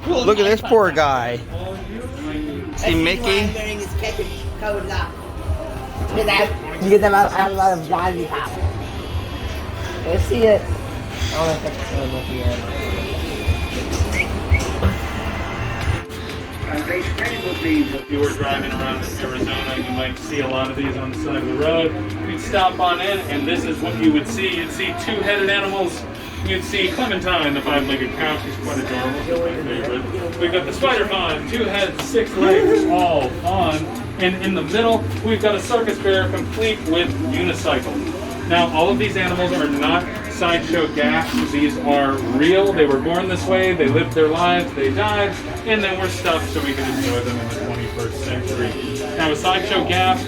Look at this poor guy. See Mickey? You get them out of lollipop. Let's see it. Oh, I think it's going to look here. If you were driving around Arizona, you might see a lot of these on the side of the road. You'd stop on in, and this is what you would see. You'd see two-headed animals. You'd see Clementine, the five-legged cow. She's quite adorable. She's my favorite. We've got the spider fawn, 2 heads, 6 legs, all on. And in the middle, we've got a circus bear complete with unicycle. Now, all of these animals are not sideshow gaffes. These are real. They were born this way. They lived their lives. They died, and then were stuffed so we could enjoy them in the 21st century. Now, a sideshow gaff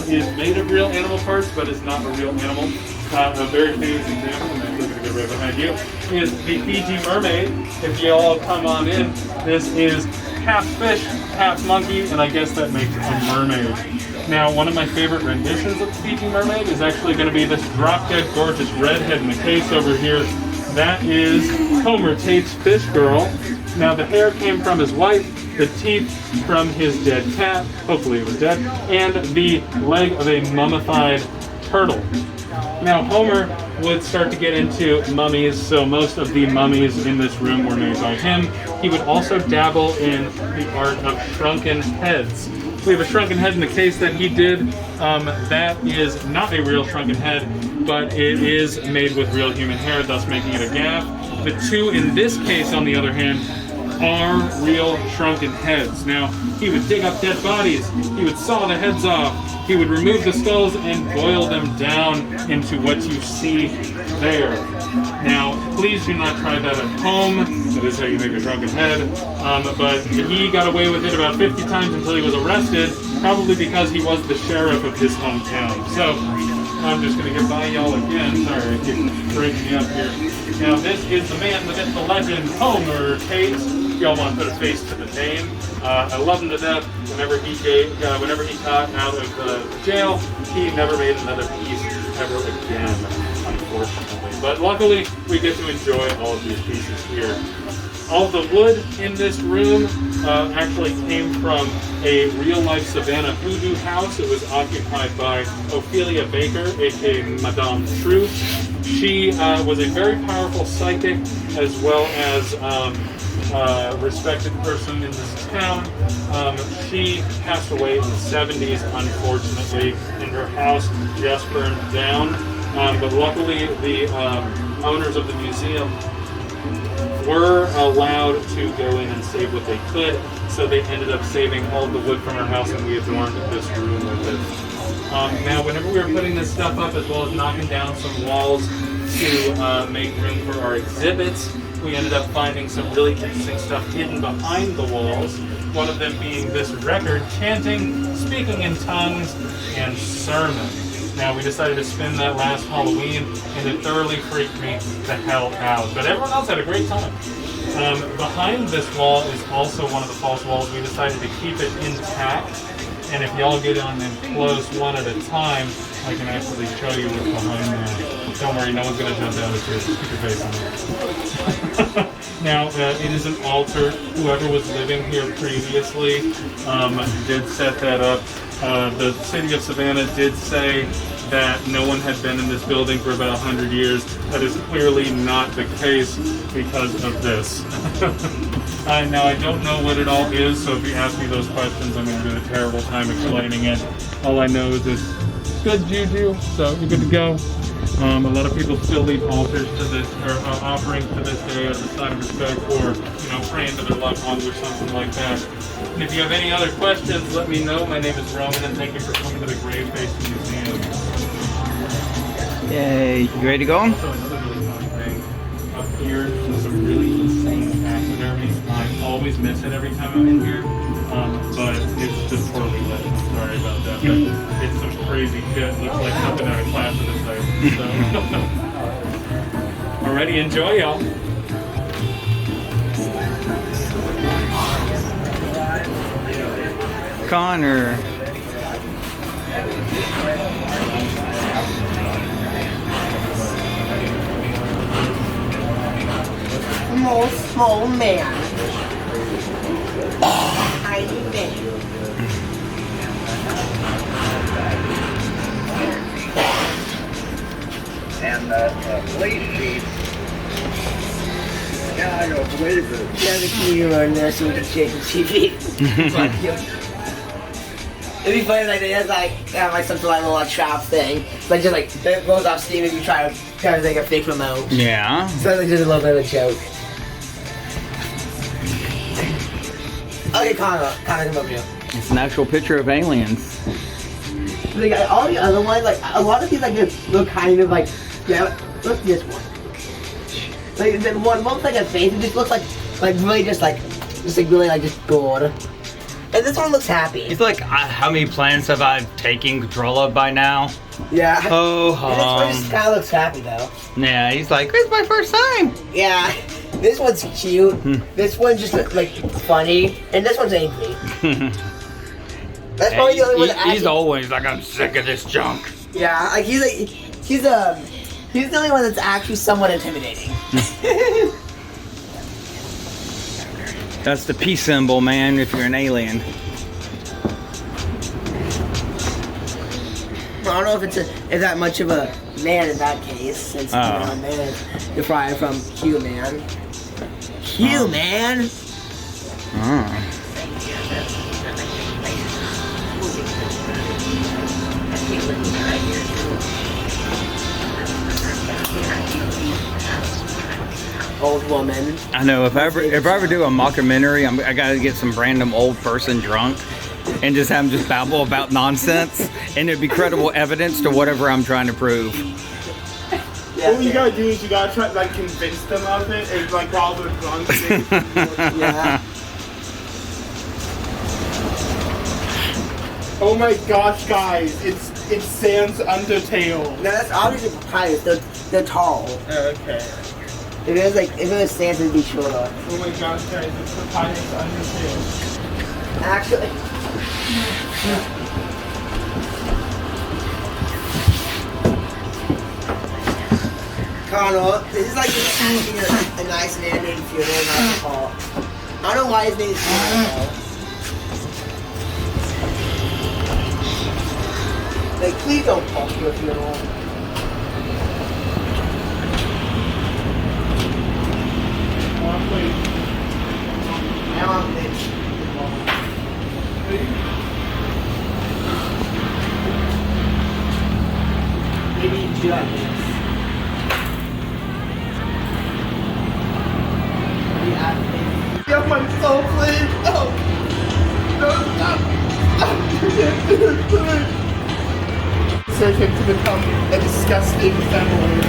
is made of real animal parts, but is not a real animal. A very famous example, and I'm looking to go right behind you, is the Fiji mermaid. If you all come on in, this is half fish, half monkey, and I guess that makes a mermaid. Now, one of my favorite renditions of the Fiji mermaid is actually going to be this drop-dead gorgeous redhead in the case over here. That is Homer Tate's fish girl. Now, the hair came from his wife, the teeth from his dead cat, hopefully it was dead, and the leg of a mummified turtle. Now, Homer would start to get into mummies, so most of the mummies in this room were made by him. He would also dabble in the art of shrunken heads. We have a shrunken head in the case that he did. That is not a real shrunken head, but it is made with real human hair, thus making it a gaff. The two in this case, on the other hand, are real shrunken heads. Now, he would dig up dead bodies, he would saw the heads off, he would remove the skulls and boil them down into what you see there. Now, please do not try that at home. That is how you make a shrunken head. But he got away with it about 50 times until he was arrested, probably because he was the sheriff of his hometown. So, I'm just going to get by y'all again. Sorry, I keep breaking me up here. Now, this is the man, the myth, the legend, Homer Tate. Y'all want to put a face to the name. I love him to death. Whenever he got out of jail, he never made another piece ever again, unfortunately. But luckily, we get to enjoy all of these pieces here. All the wood in this room actually came from a real-life Savannah voodoo house. It was occupied by Ophelia Baker, aka Madame Truth. She was a very powerful psychic, as well as respected person in this town. She passed away in the 70s, unfortunately, and her house just burned down. But luckily, the owners of the museum were allowed to go in and save what they could, so they ended up saving all of the wood from our house, and we adorned this room with it. Now, whenever we were putting this stuff up, as well as knocking down some walls to make room for our exhibits, we ended up finding some really interesting stuff hidden behind the walls. One of them being this record, chanting, speaking in tongues, and sermon. Now, we decided to spin that last Halloween, and it thoroughly freaked me the hell out. But everyone else had a great time. Behind this wall is also one of the false walls. We decided to keep it intact. And if y'all get on them close one at a time, I can actually show you what's behind there. Don't worry, no one's going to jump out at you. Just keep your face on it. Now, it is an altar. Whoever was living here previously did set that up. The city of Savannah did say that no one had been in this building for about 100 years. That is clearly not the case because of this. Now, I don't know what it all is, so if you ask me those questions, I'm going to do a terrible time explaining it. All I know is it's good juju, so you're good to go. A lot of people still leave altars to this, or offerings to this day as a sign of respect, or praying to their loved ones or something like that. And if you have any other questions, let me know. My name is Roman, and thank you for coming to the Graveface Museum. Yay, you ready to go? Also, another really fun thing up here is some really insane taxidermy. I always miss it every time I'm in here, but it's just poorly lit. I'm sorry about that, but it's some crazy shit. Looks like something out of class of this type. So, alrighty, enjoy, y'all. Connor. Small man. and police chief. Yeah, I don't believe it. Yeah, the computer in there so we can change the TV. It'd be funny, like, they have, like, some sort of little trap thing. Like, just, like, it goes off steam if you try to take a fake remote. Yeah. So, it's just a little bit of a joke. Okay, Connor, come up here. It's an actual picture of aliens. Like, all the other ones, like, a lot of these, like, just look kind of like, yeah, look at this one. Like, the one looks like a face, it just looks like really just really, like, just bored. And this one looks happy. He's like, how many planets have I taken control of by now? Yeah. Oh, And this one just kind of looks happy, though. Yeah, he's like, it's my first time. Yeah. This one's cute. This one's just, like, funny. And this one's angry. That's probably the only one that actually... He's always like, I'm sick of this junk. Yeah, like, he's the only one that's actually somewhat intimidating. That's the peace symbol, man, if you're an alien. I don't know if it's that much of a man in that case, since man is derived from human. Human? Old woman. I know, if I ever do a mockumentary, I gotta get some random old person drunk and just have them just babble about nonsense, and it'd be credible evidence to whatever I'm trying to prove. What you gotta do is you gotta try to like convince them of it, and like while they're drunk. Yeah. Oh my gosh, guys! It's Sam's Undertale. No, that's obviously papyrus. They're tall. Okay. If it was Santa, it'd be shorter. Oh my gosh, guys! It's Papyrus Undertale. Actually. Connor, this is like just a nice and animated funeral, not a call. I don't know why his name is Connor. Like, please don't talk to a funeral. Now I'm bitch. Maybe judge. Get my soul, please! No! No, stop! Serve him to become a disgusting family.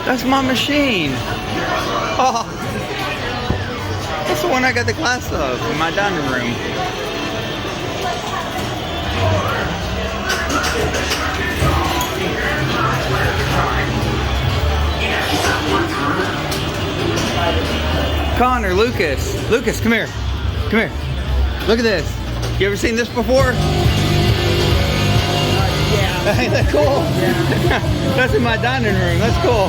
That's my machine. Oh, that's the one I got the glass of in my dining room. Connor, Lucas, come here. Come here. Look at this. You ever seen this before? Yeah. Ain't that cool? Yeah. That's in my dining room. That's cool.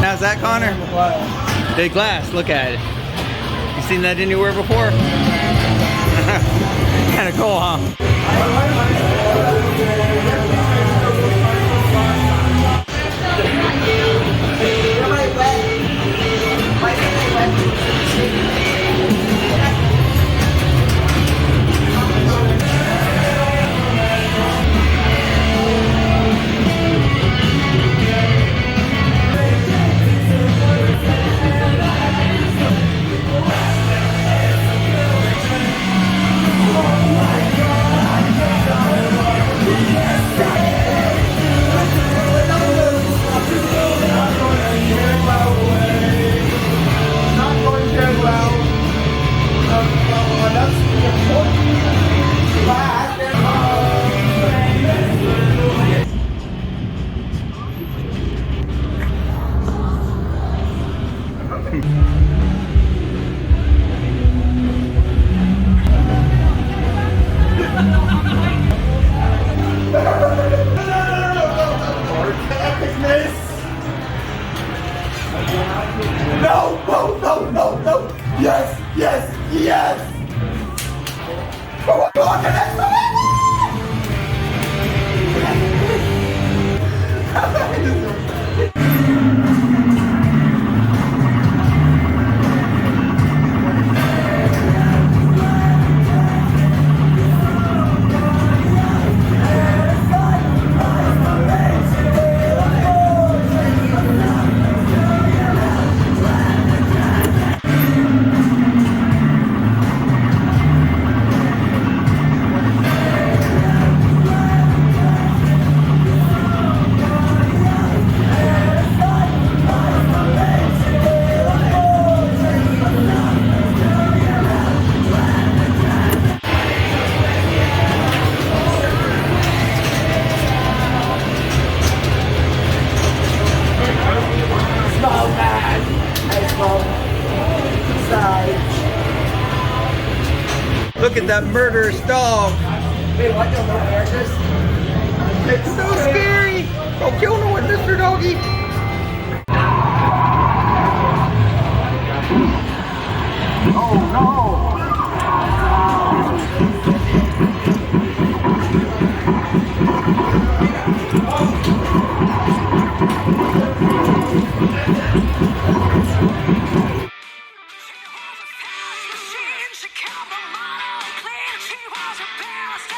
How's that, Connor? Big glass, look at it. You seen that anywhere before? Kind of cool, huh? Yes! Yes! Yes! Oh, God, the next one! Small man! I small. Side. Look at that murderous dog. Wait, what? No more characters? It's so scary. Don't kill no one, Mr. Doggy. She was a badass.